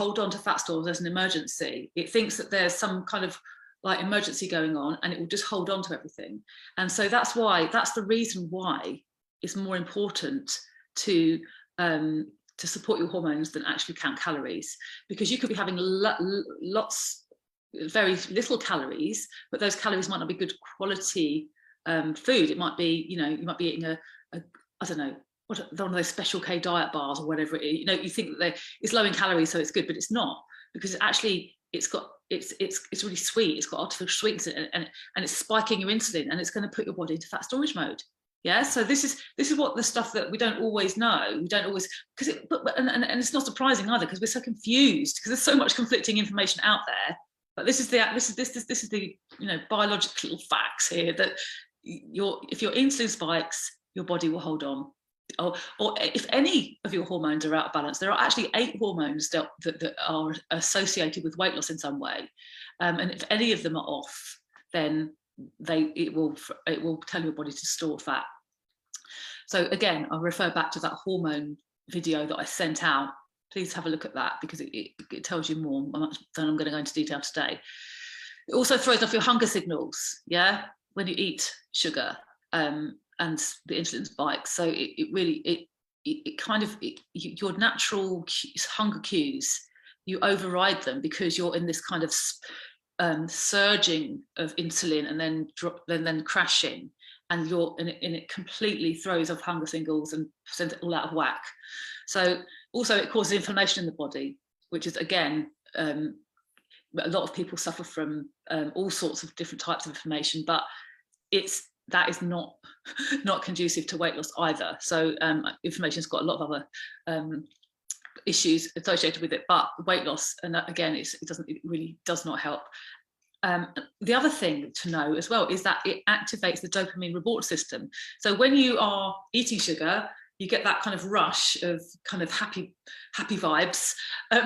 there's an emergency. It thinks that there's some kind of like emergency going on, and it will just hold on to everything. And so that's the reason why it's more important to support your hormones than actually count calories, because you could be having very little calories, but those calories might not be good quality food. It might be, you might be eating a I don't know, one of those Special K diet bars or whatever it is. You think that it's low in calories, so it's good, but it's not, because actually it's really sweet. It's got artificial sweetness in it, and it's spiking your insulin, and it's going to put your body into fat storage mode. Yeah, so this is what the stuff that we don't always know. We don't always, because and it's not surprising either, because we're so confused, because there's so much conflicting information out there. But this is the biological facts here, that if your insulin spikes, your body will hold on. Or if any of your hormones are out of balance, there are actually 8 hormones that are associated with weight loss in some way, and if any of them are off, then it will tell your body to store fat. So again, I'll refer back to that hormone video that I sent out. Please have a look at that, because it tells you more than I'm going to go into detail today. It also throws off your hunger signals, yeah, when you eat sugar, and the insulin spikes. So your natural hunger cues, you override them, because you're in this kind of surging of insulin and then crashing, and it completely throws off hunger signals and sends it all out of whack. So also it causes inflammation in the body, which is, again, a lot of people suffer from all sorts of different types of inflammation, but that is not conducive to weight loss either. So inflammation's got a lot of other issues associated with it, but weight loss, and that, again, it really does not help. The other thing to know as well is that it activates the dopamine reward system. So when you are eating sugar, you get that kind of rush of kind of happy vibes, and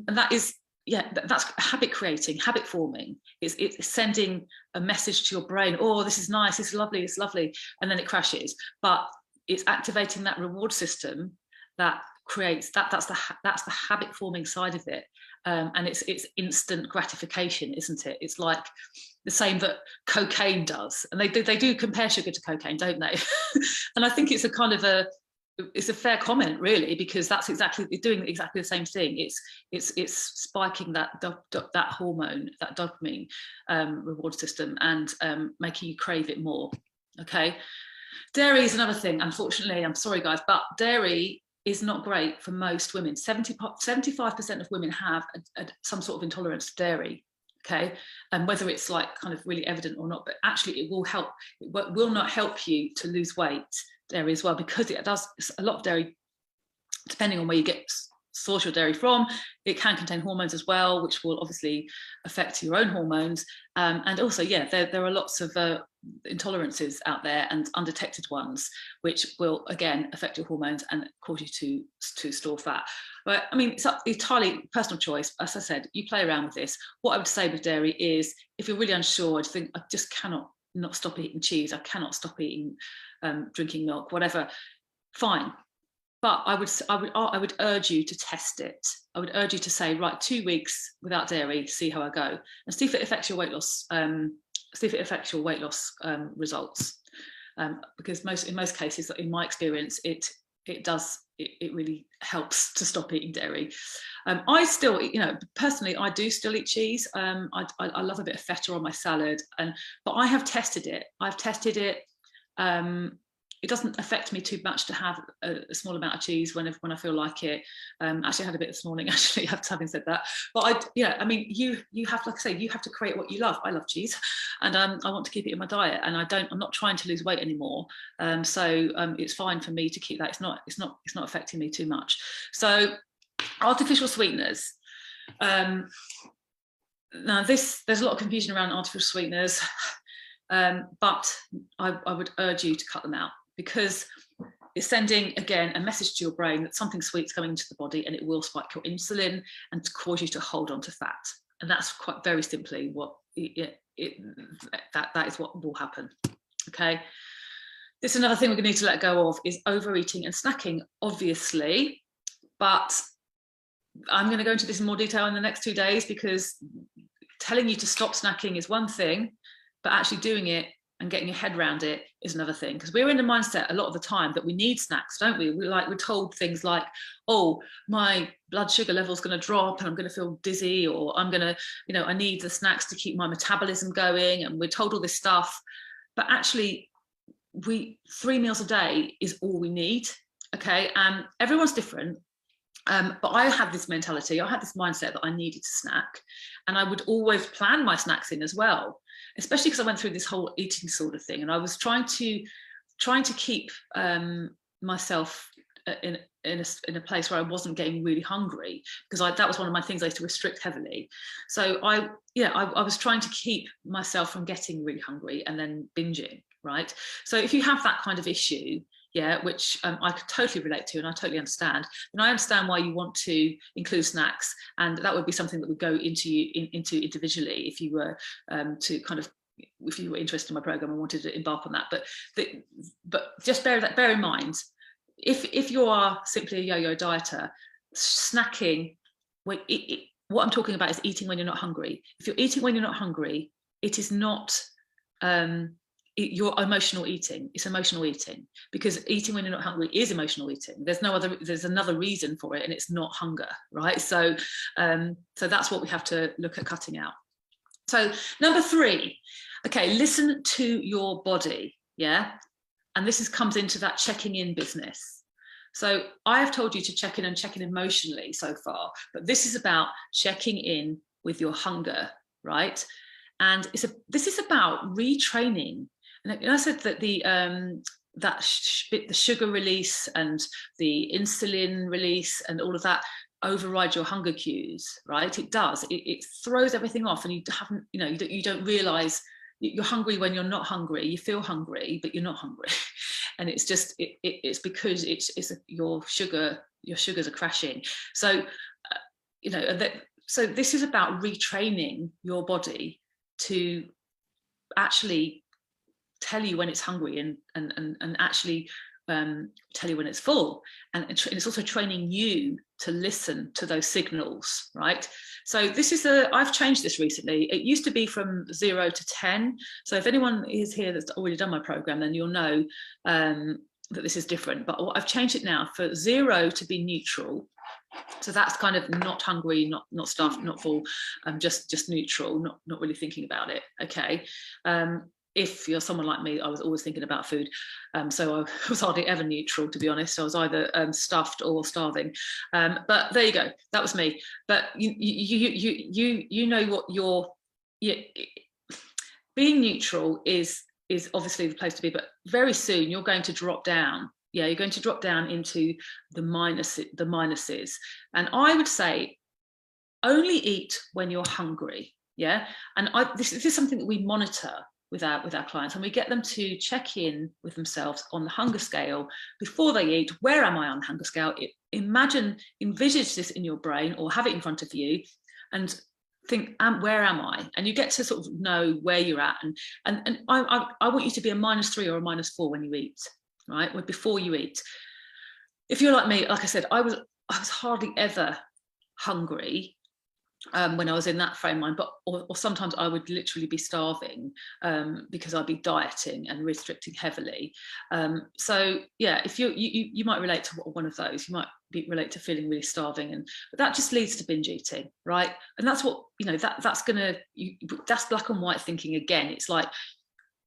that is, yeah, that's habit creating, habit forming. It's sending a message to your brain, oh, this is nice, this is lovely, it's lovely, and then it crashes. But it's activating that reward system that creates that's the habit forming side of it. And it's instant gratification, isn't it? It's like the same that cocaine does, and they do compare sugar to cocaine, don't they? And I think it's a kind of it's a fair comment, really, because that's doing exactly the same thing. It's spiking that hormone, that dopamine reward system, and making you crave it more. Okay, dairy is another thing. Unfortunately, I'm sorry guys, but dairy is not great for most women. 75% of women have some sort of intolerance to dairy. Okay, and whether it's like kind of really evident or not, but actually it will help. It will not help you to lose weight, dairy as well, because it does a lot of dairy, depending on where you source your dairy from. It can contain hormones as well, which will obviously affect your own hormones. And also, yeah, there are lots of intolerances out there, and undetected ones, which will again affect your hormones and cause you to store fat. But I mean, it's entirely personal choice. As I said, you play around with this. What I would say with dairy is, if you're really unsure, to think, I just cannot not stop eating cheese, I cannot stop eating drinking milk, whatever, fine. But I would urge you to test it. I would urge you to say, right, 2 weeks without dairy, see how I go, and see if it affects your weight loss. See if it affects your weight loss results. Because in most cases, in my experience, it does. It really helps to stop eating dairy. I still, personally, I do still eat cheese. I love a bit of feta on my salad, but I have tested it. I've tested it. It doesn't affect me too much to have a small amount of cheese when I feel like it. Actually, I had a bit this morning, actually, having said that. But I mean, you have, like I say, you have to create what you love. I love cheese, and I want to keep it in my diet, and I'm not trying to lose weight anymore. So it's fine for me to keep that. It's not affecting me too much. So artificial sweeteners. Now there's a lot of confusion around artificial sweeteners, but I would urge you to cut them out, because it's sending, again, a message to your brain that something sweet's coming into the body, and it will spike your insulin and cause you to hold on to fat. And that's quite very simply what that is what will happen. Okay. This is another thing we're going to need to let go of, is overeating and snacking, obviously. But I'm going to go into this in more detail in the next 2 days, because telling you to stop snacking is one thing, but actually doing it and getting your head around it is another thing. Because we're in the mindset a lot of the time that we need snacks, don't we? We're told things like, oh, my blood sugar level is going to drop and I'm going to feel dizzy, or I'm going to, I need the snacks to keep my metabolism going. And we're told all this stuff, but actually 3 meals a day is all we need. Okay. And everyone's different. But I had this mentality, I had this mindset that I needed to snack, and I would always plan my snacks in as well, especially because I went through this whole eating disorder thing, and I was trying to keep myself in a place where I wasn't getting really hungry, because that was one of my things I used to restrict heavily. So I was trying to keep myself from getting really hungry and then binging, right? So if you have that kind of issue, which I could totally relate to, and I totally understand, and I understand why you want to include snacks, and that would be something that would go into individually if you were if you were interested in my program and wanted to embark on that. But just bear in mind, if you are simply a yo-yo dieter, snacking, what I'm talking about is eating when you're not hungry. If you're eating when you're not hungry, it is not your emotional eating. It's emotional eating, because eating when you're not hungry is emotional eating. There's another reason for it, and it's not hunger, right? So that's what we have to look at cutting out. So number 3, okay, listen to your body. And this comes into that checking in business. So I have told you to check in emotionally so far, but this is about checking in with your hunger, right? And this is about retraining. And I said that the sugar release and the insulin release and all of that override your hunger cues, right? It does. It throws everything off, and you don't realize you're hungry when you're not hungry. You feel hungry, but you're not hungry. and it's just it's because it's your sugars are crashing. So you know, so this is about retraining your body to actually tell you when it's hungry and actually tell you when it's full, and it's also training you to listen to those signals, right? So this is I've changed this recently. It used to be from 0 to 10. So if anyone is here that's already done my program, then you'll know that this is different. But I've changed it now for 0 to be neutral. So that's kind of not hungry, not stuffed, not full, just neutral, not really thinking about it. Okay. If you're someone like me, I was always thinking about food, so I was hardly ever neutral, to be honest. I was either stuffed or starving, but there you go, that was me. But you know what being neutral is obviously the place to be, but very soon you're going to drop down. Yeah, you're going to drop down into the minuses, and I would say only eat when you're hungry. Yeah, and this is something that we monitor with our clients, and we get them to check in with themselves on the hunger scale before they eat. Where am I on the hunger scale? Envisage this in your brain, or have it in front of you, and think, where am I? And you get to sort of know where you're at. And I want you to be a -3 or a -4 when you eat, right? Before you eat. If you're like me, like I said, I was hardly ever hungry when I was in that frame of mind, but or sometimes I would literally be starving because I'd be dieting and restricting heavily. So yeah, if you might relate to one of those, you might relate to feeling really starving, but that just leads to binge eating, right? And that's what, you know, that's black and white thinking again. It's like,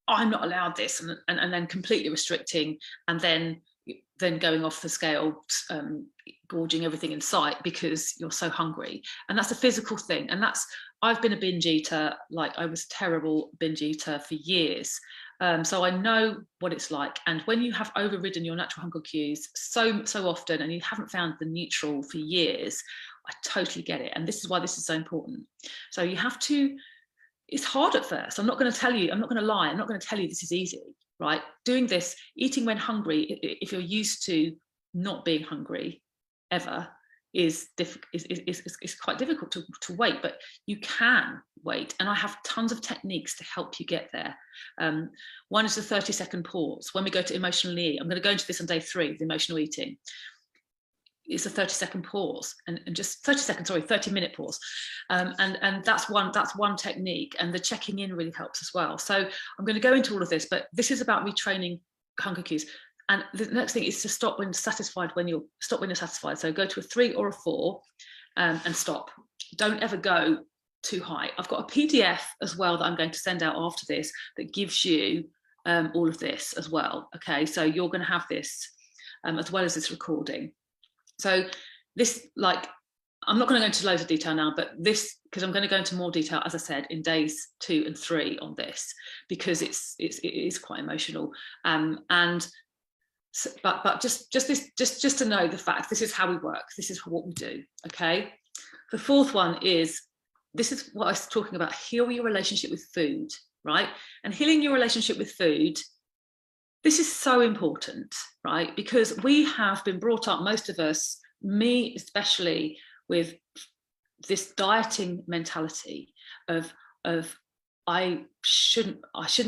I'm not allowed this, and then completely restricting, and then going off the scale, gorging everything in sight because you're so hungry. And that's a physical thing. And I've been a binge eater. Like, I was a terrible binge eater for years. So I know what it's like. And when you have overridden your natural hunger cues so often, and you haven't found the neutral for years, I totally get it. And this is why this is so important. So you have to, it's hard at first. I'm not going to tell you, I'm not going to lie. I'm not going to tell you this is easy, right? Doing this, eating when hungry, if you're used to not being hungry ever, is quite difficult to wait, but you can wait. And I have tons of techniques to help you get there. One is the 30-second pause. When we go to emotionally eat, I'm going to go into this on day 3, the emotional eating. It's a 30-second pause, and just 30-minute pause, and that's one technique. And the checking in really helps as well. So I'm going to go into all of this, but this is about retraining hunger cues. And the next thing is to stop when satisfied. When you're satisfied. So go to a 3 or a 4, and stop. Don't ever go too high. I've got a PDF as well that I'm going to send out after this that gives you all of this as well. Okay, so you're going to have this as well as this recording. So this, like, I'm not going to go into loads of detail now, but this, because I'm going to go into more detail, as I said, in days 2 and 3 on this, because it is quite emotional. But just to know the fact, this is how we work. This is what we do. Okay. The 4th one is, this is what I was talking about, heal your relationship with food, right? And healing your relationship with food, this is so important, right? Because we have been brought up, most of us, me especially, with this dieting mentality of I shouldn't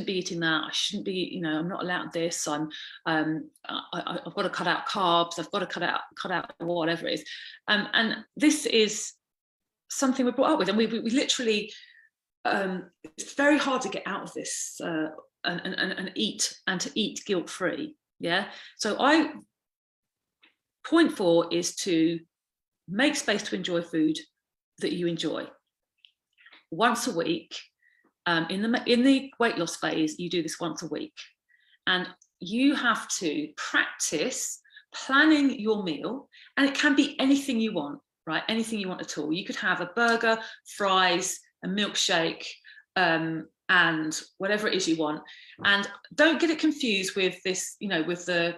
be eating that. I shouldn't be, you know, I'm not allowed this. I've got to cut out carbs. I've got to cut out whatever it is. And this is something we're brought up with, and we literally, it's very hard to get out of this and to eat guilt-free. Yeah. So point 4 is to make space to enjoy food that you enjoy. Once a week. In the weight loss phase, you do this once a week, and you have to practice planning your meal, and it can be anything you want, right? Anything you want at all. You could have a burger, fries, a milkshake, and whatever it is you want. And don't get it confused with this, you know, with the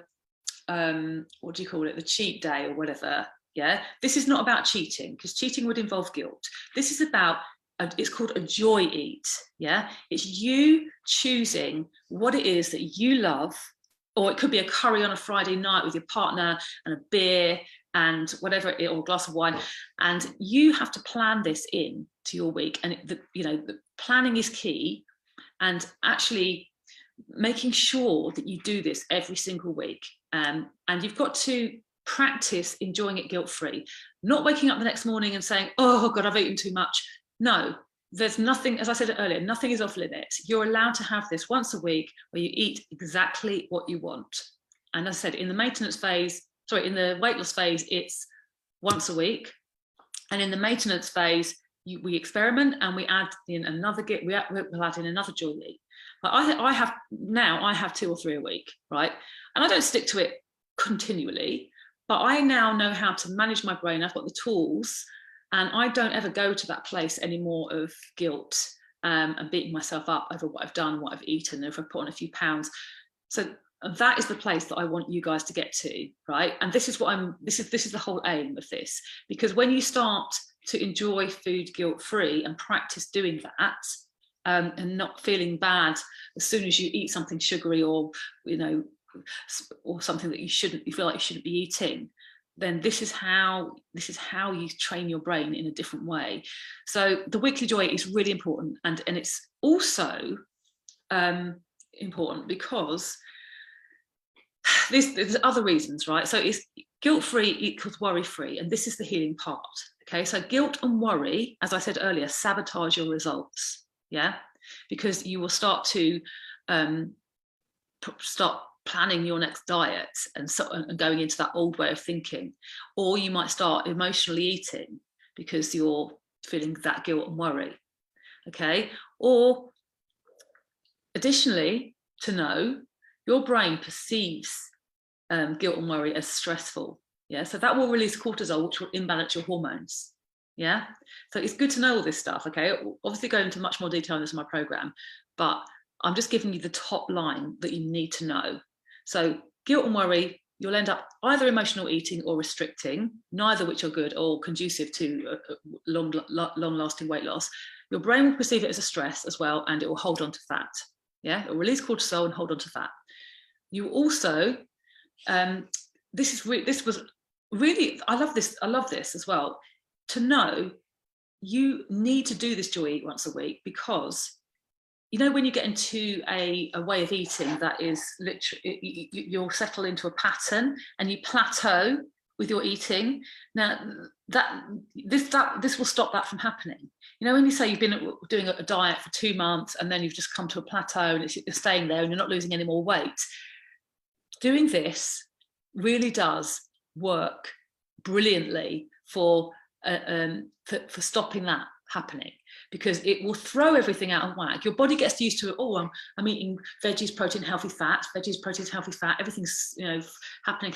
what do you call it, the cheat day or whatever. Yeah, this is not about cheating, because cheating would involve guilt. This is about, it's called a joy eat. Yeah, it's you choosing what it is that you love or it could be a curry on a Friday night with your partner and a beer and whatever, or a glass of wine. And you have to plan this in to your week. And the planning is key, and actually making sure that you do this every single week. And you've got to practice enjoying it guilt-free, not waking up the next morning and saying, oh God, I've eaten too much. No, there's nothing, as I said earlier, nothing is off limits. You're allowed to have this once a week where you eat exactly what you want. And as I said, in the in the weight loss phase, it's once a week. And in the maintenance phase, we experiment and we add in another we'll add in another joy eat. But I have 2 or 3 a week, right? And I don't stick to it continually, but I now know how to manage my brain. I've got the tools, and I don't ever go to that place anymore of guilt and beating myself up over what I've done, what I've eaten, if I've put on a few pounds. So that is the place that I want you guys to get to, right? And this is this is the whole aim of this, because when you start to enjoy food guilt-free and practice doing that, and not feeling bad as soon as you eat something sugary or or something that you feel like you shouldn't be eating, then this is how you train your brain in a different way. So the weekly joy is really important, and it's also important because there's other reasons, right? So it's guilt-free equals worry-free, and this is the healing part. Okay, so guilt and worry, as I said earlier, sabotage your results. Yeah, because you will start to start planning your next diet and going into that old way of thinking, or you might start emotionally eating because you're feeling that guilt and worry. Okay, or additionally, to know your brain perceives guilt and worry as stressful. Yeah, so that will release cortisol, which will imbalance your hormones. Yeah, so it's good to know all this stuff. Okay, obviously go into much more detail in this in my program, but I'm just giving you the top line that you need to know. So guilt and worry, you'll end up either emotional eating or restricting, neither which are good or conducive to long-lasting weight loss. Your brain will perceive it as a stress as well, and it will hold on to fat. Yeah, it will release cortisol and hold on to fat. You also, this was really, I love this as well, to know you need to do this joy eat once a week, because when you get into a way of eating that is literally, you'll settle into a pattern and you plateau with your eating. Now this will stop that from happening. When you say you've been doing a diet for 2 months and then you've just come to a plateau and you're staying there and you're not losing any more weight, doing this really does work brilliantly for stopping that happening, because it will throw everything out of whack. Your body gets used to it. Oh, I'm eating veggies, protein, healthy fat, veggies, protein, healthy fat, everything's happening.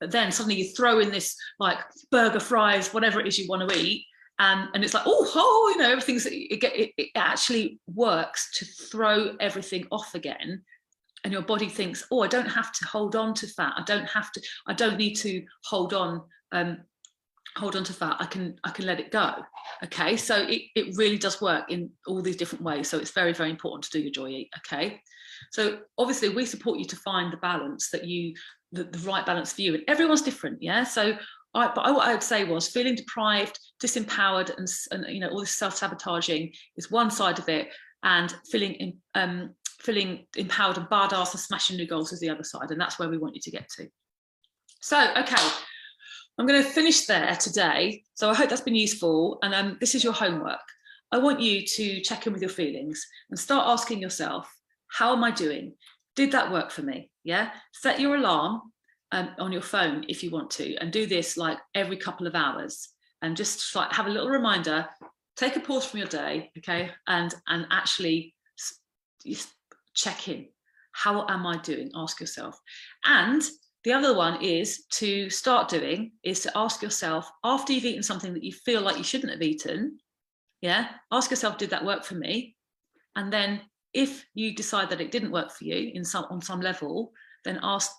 But then suddenly you throw in this like burger, fries, whatever it is you want to eat, and it's like everything's it actually works to throw everything off again. And your body thinks, oh, I don't have to hold on to fat. I don't need to hold on to fat. I can let it go. Okay, so it really does work in all these different ways. So it's very, very important to do your joy eat. Okay, so obviously we support you to find the balance the right balance for you, and everyone's different. Yeah, so what I would say was feeling deprived, disempowered, and all this self-sabotaging is one side of it, and feeling empowered and badass and smashing new goals is the other side, and that's where we want you to get to. So okay, I'm going to finish there today. So I hope that's been useful, and this is your homework. I want you to check in with your feelings and start asking yourself, how am I doing? Did that work for me? Yeah, set your alarm on your phone if you want to, and do this like every couple of hours, and just like have a little reminder, take a pause from your day, okay, and actually check in. How am I doing? Ask yourself. And the other one is to ask yourself, after you've eaten something that you feel like you shouldn't have eaten, yeah, ask yourself, did that work for me? And then if you decide that it didn't work for you on some level, then ask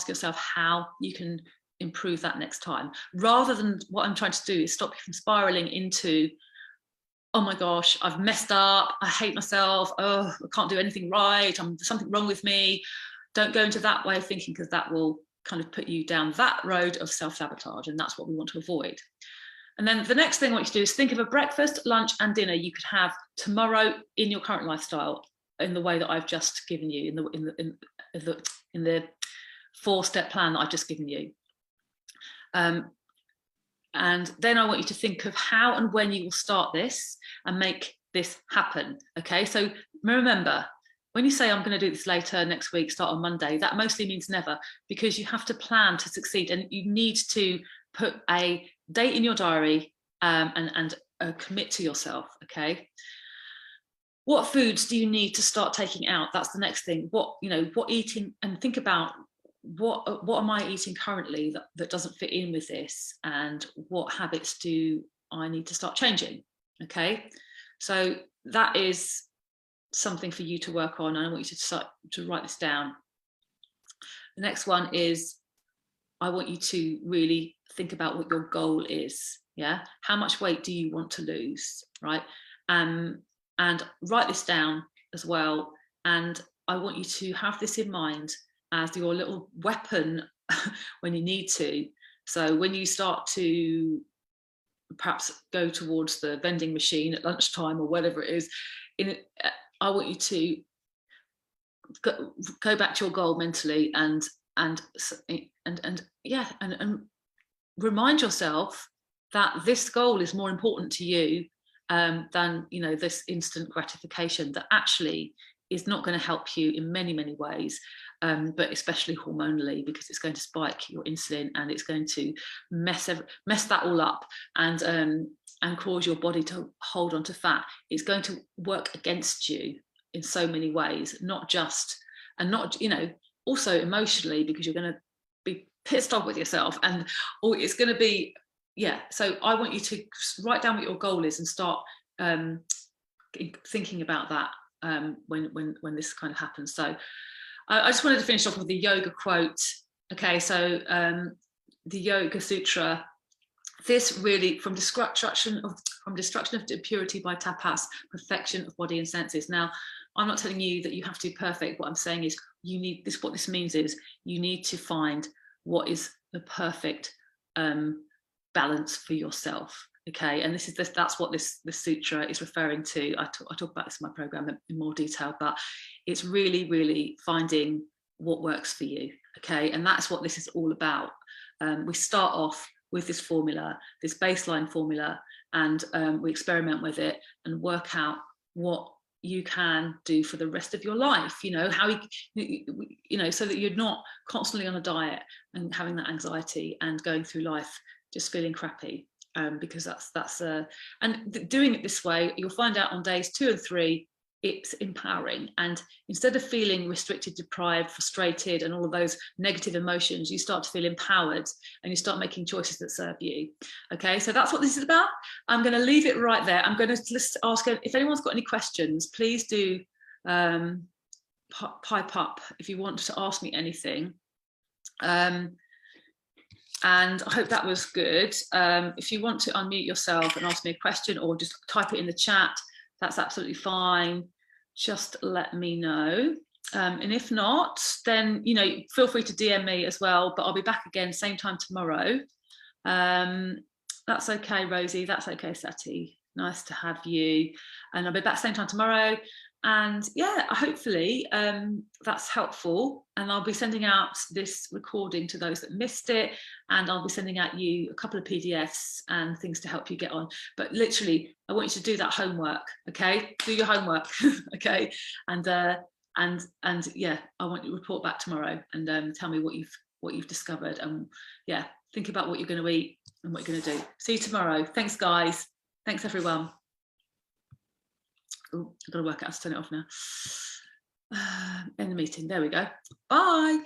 yourself how you can improve that next time, rather than what I'm trying to do is stop you from spiraling into, oh my gosh, I've messed up, I hate myself, oh, I can't do anything right, there's something wrong with me. don't go into that way of thinking, because that will kind of put you down that road of self-sabotage, and that's what we want to avoid. And then the next thing I want you to do is think of a breakfast, lunch and dinner you could have tomorrow in your current lifestyle in the way that I've just given you, in the 4-step plan that I've just given you. And then I want you to think of how and when you will start this and make this happen. Okay, so remember, when you say I'm going to do this later, next week, start on Monday, that mostly means never, because you have to plan to succeed, and you need to put a date in your diary and commit to yourself. Okay, what foods do you need to start taking out? That's the next thing. What eating, and think about what am I eating currently that doesn't fit in with this, and what habits do I need to start changing? Okay, so that is something for you to work on, and I want you to start to write this down. The next one is, I want you to really think about what your goal is. Yeah, how much weight do you want to lose, right? And write this down as well, and I want you to have this in mind as your little weapon when you need to. So when you start to perhaps go towards the vending machine at lunchtime or whatever it is, I want you to go back to your goal mentally and remind yourself that this goal is more important to you than this instant gratification that actually is not going to help you in many ways, but especially hormonally, because it's going to spike your insulin, and it's going to mess that all up, and cause your body to hold on to fat. It's going to work against you in so many ways, also emotionally, because you're going to be pissed off with yourself, and it's going to be, so I want you to write down what your goal is and start thinking about that when this kind of happens. So I just wanted to finish off with the yoga quote. Okay, so the Yoga Sutra, this really, from destruction of impurity by tapas, perfection of body and senses. Now, I'm not telling you that you have to be perfect. What I'm saying is what this means is you need to find what is the perfect balance for yourself. Okay, and that's what this sutra is referring to. I talk about this in my program in more detail, but it's really finding what works for you. Okay, and that's what this is all about. We start off with this formula, this baseline formula, and we experiment with it and work out what you can do for the rest of your life. How so that you're not constantly on a diet and having that anxiety and going through life just feeling crappy. Because that's and doing it this way, you'll find out on days 2 and 3, it's empowering. And instead of feeling restricted, deprived, frustrated, and all of those negative emotions, you start to feel empowered, and you start making choices that serve you. Okay, so that's what this is about. I'm going to leave it right there. I'm going to just ask if anyone's got any questions, please do pipe up if you want to ask me anything. And I hope that was good. If you want to unmute yourself and ask me a question, or just type it in the chat, that's absolutely fine. Just let me know. And if not, then feel free to DM me as well. But I'll be back again same time tomorrow. That's okay, Rosie. That's okay, Sati. Nice to have you. And I'll be back same time tomorrow. And hopefully that's helpful, and I'll be sending out this recording to those that missed it, and I'll be sending out you a couple of PDFs and things to help you get on. But literally, I want you to do that homework. Okay, do your homework. Okay, and I want you to report back tomorrow and tell me what you've discovered, and think about what you're going to eat and what you're going to do. See you tomorrow. Thanks, guys. Thanks, everyone. Oh, I've got to work out how to turn it off now. End the meeting. There we go. Bye.